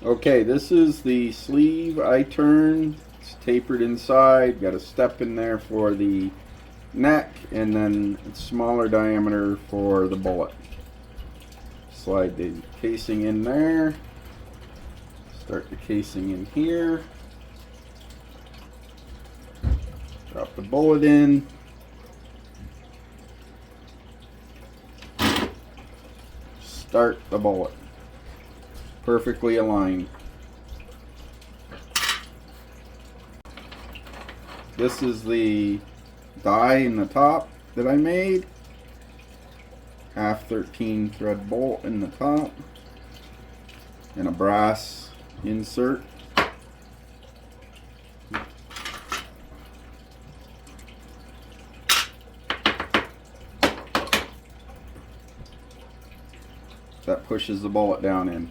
Okay, this is the sleeve I turned. It's tapered inside, got a step in there for the neck, and then a smaller diameter for the bullet. Slide the casing in there. Start the casing in here. Drop the bullet in. Start the bullet. Perfectly aligned. This is the die in the top that I made. Half 13 thread bolt in the top. And a brass insert. That pushes the bullet down in.